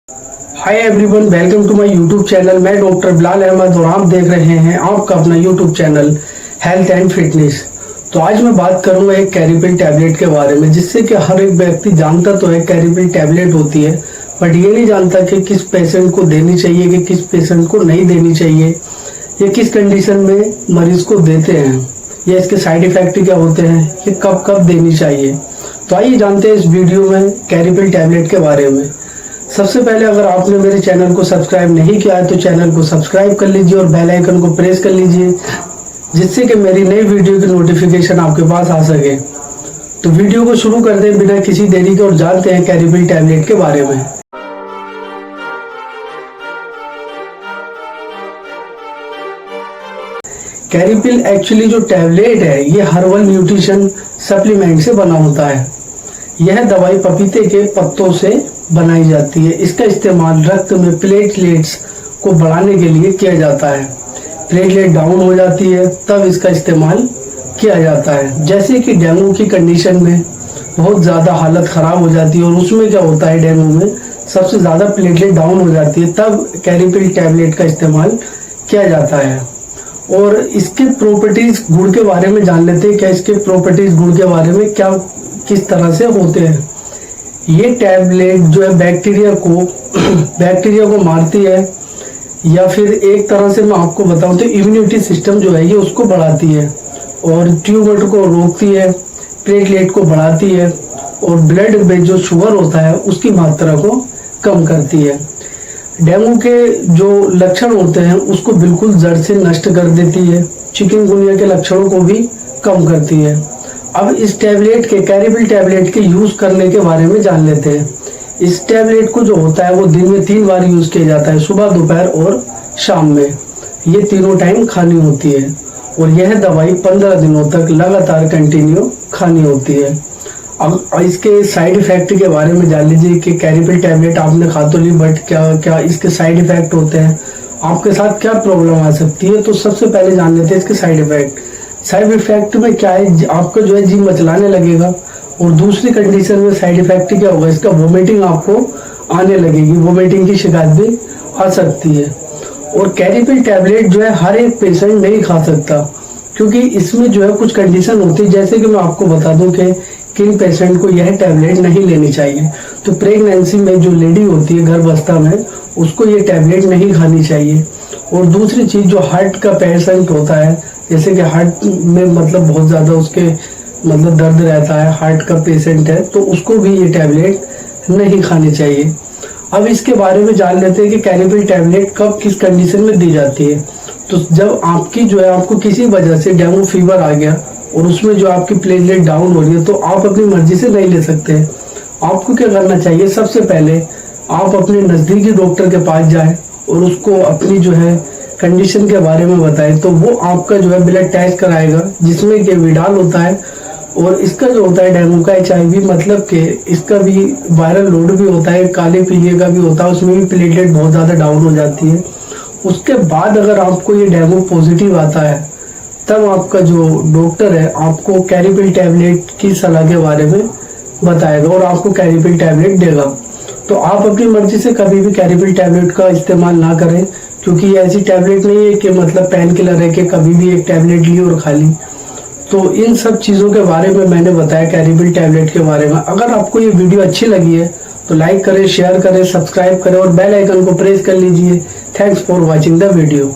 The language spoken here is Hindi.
Hi everyone, welcome to my YouTube channel. मैं डॉक्टर बिलाल अहमद और आप देख रहे हैं आपका अपना YouTube channel health and fitness. तो आज मैं बात करूंगा एक कैरिपिल टैबलेट के बारे में, जिससे कि हर एक व्यक्ति जानता तो है कैरिपिल टैबलेट होती है, बट ये नहीं जानता कि किस पेशेंट को देनी चाहिए कि किस पेशेंट को नहीं देनी चाहिए, ये किस कंडीशन में मरीज को देते हैं, या इसके साइड इफेक्ट क्या होते हैं, ये कब कब देनी चाहिए। तो आइए जानते हैं इस वीडियो में कैरिपिल टैबलेट के बारे में। सबसे पहले अगर आपने मेरे चैनल को सब्सक्राइब नहीं किया है तो चैनल को सब्सक्राइब कर लीजिए और बेल आइकन को प्रेस कर लीजिए, जिससे कि मेरी नई वीडियो की नोटिफिकेशन आपके पास आ सके। तो वीडियो को शुरू करते हैं बिना किसी देरी के और जानते हैं कैरिपिल टैबलेट के बारे में। कैरिपिल एक्चुअली जो टैबलेट है ये हर्बल न्यूट्रिशन सप्लीमेंट से बना होता है। यह दवाई पपीते के पत्तों से बनाई जाती है। इसका इस्तेमाल रक्त में प्लेटलेट्स को बढ़ाने के लिए किया जाता है। प्लेटलेट डाउन हो जाती है तब इसका इस्तेमाल किया जाता है। जैसे कि डेंगू की कंडीशन में बहुत ज़्यादा हालत ख़राब हो जाती है और उसमें क्या होता है, डेंगू में सबसे ज़्यादा प्लेटलेट डाउन हो जाती है, तब कैरिपिल टैबलेट का इस्तेमाल किया जाता है। और इसके प्रॉपर्टीज गुड़ के बारे में जान लेते हैं। क्या इसके प्रॉपर्टीज गुड़ के बारे में क्या किस तरह से होते हैं। ये टैबलेट जो है बैक्टीरिया को मारती है, या फिर एक तरह से मैं आपको बताऊं तो इम्यूनिटी सिस्टम जो है ये उसको बढ़ाती है और ट्यूमर को रोकती है, प्लेटलेट को बढ़ाती है और ब्लड में जो शुगर होता है उसकी मात्रा को कम करती है। डेंगू के जो लक्षण होते हैं उसको बिल्कुल जड़ से नष्ट कर देती है। चिकनगुनिया के लक्षणों को भी कम करती है। अब इस टैबलेट के कैरिपिल टैबलेट के यूज करने के बारे में जान लेते हैं। इस टैबलेट को जो होता है वो दिन में 3 बार यूज किया जाता है, सुबह, दोपहर और शाम में। ये तीनों टाइम खानी होती है और यह दवाई 15 दिनों तक लगातार कंटिन्यू खानी होती है। अब इसके साइड इफेक्ट के बारे में जान लीजिए कि कैरिपिल टैबलेट आपने खा तो ली, बट क्या इसके साइड इफेक्ट होते हैं, आपके साथ क्या प्रॉब्लम आ सकती है। तो सबसे पहले जान लेते हैं इसके साइड इफेक्ट। साइड इफेक्ट में क्या है, आपका जो है जी मचलाने लगेगा। और दूसरी कंडीशन में साइड इफेक्ट क्या होगा, इसका वोमिटिंग आपको आने लगेगी, वोमिटिंग की शिकायत भी आ सकती है। और कैरिपिल टैबलेट जो है हर एक पेशेंट नहीं खा सकता, क्योंकि इसमें जो है कुछ कंडीशन होती है। जैसे कि मैं आपको बता दूं कि किन पेशेंट को यह टैबलेट नहीं लेनी चाहिए। तो प्रेगनेंसी में जो लेडी होती है गर्भावस्था में, उसको ये टैबलेट नहीं खानी चाहिए। और दूसरी चीज, जो हार्ट का पेशेंट होता है, जैसे कि हार्ट में मतलब बहुत ज्यादा उसके मतलब दर्द रहता है, हार्ट का पेशेंट है, तो उसको भी ये टैबलेट नहीं खानी चाहिए। अब इसके बारे में जान लेते हैं कि कैरिपिल टैबलेट कब किस कंडीशन में दी जाती है। तो जब आपकी जो है आपको किसी वजह से डेंगू फीवर आ गया और उसमें जो आपकी प्लेटलेट डाउन हो रही है, तो आप अपनी मर्जी से नहीं ले सकते। आपको क्या करना चाहिए, सबसे पहले आप अपने नजदीकी डॉक्टर के पास जाएं और उसको अपनी जो है कंडीशन के बारे में बताएं। तो वो आपका जो है ब्लड टेस्ट कराएगा, जिसमें कि विडाल होता है और इसका जो होता है डेंगू का HIV, मतलब कि इसका भी वायरल लोड भी होता है, काले पीलिए का भी होता है, उसमें भी प्लेटलेट बहुत ज़्यादा डाउन हो जाती है। उसके बाद अगर आपको ये डेंगू पॉजिटिव आता है, तब आपका जो डॉक्टर है आपको कैरिपिल टैबलेट की सलाह के बारे में बताएगा और आपको कैरिपिल टैबलेट देगा। तो आप अपनी मर्जी से कभी भी कैरिपिल टैबलेट का इस्तेमाल ना करें, क्योंकि ये ऐसी टैबलेट नहीं है कि मतलब पेन किलर है कि कभी भी एक टैबलेट ली और खा ली। तो इन सब चीज़ों के बारे में मैंने बताया कैरिपिल टैबलेट के बारे में। अगर आपको ये वीडियो अच्छी लगी है तो लाइक करें, शेयर करें, सब्सक्राइब करें और बेल आइकन को प्रेस कर लीजिए। Thanks for watching the video.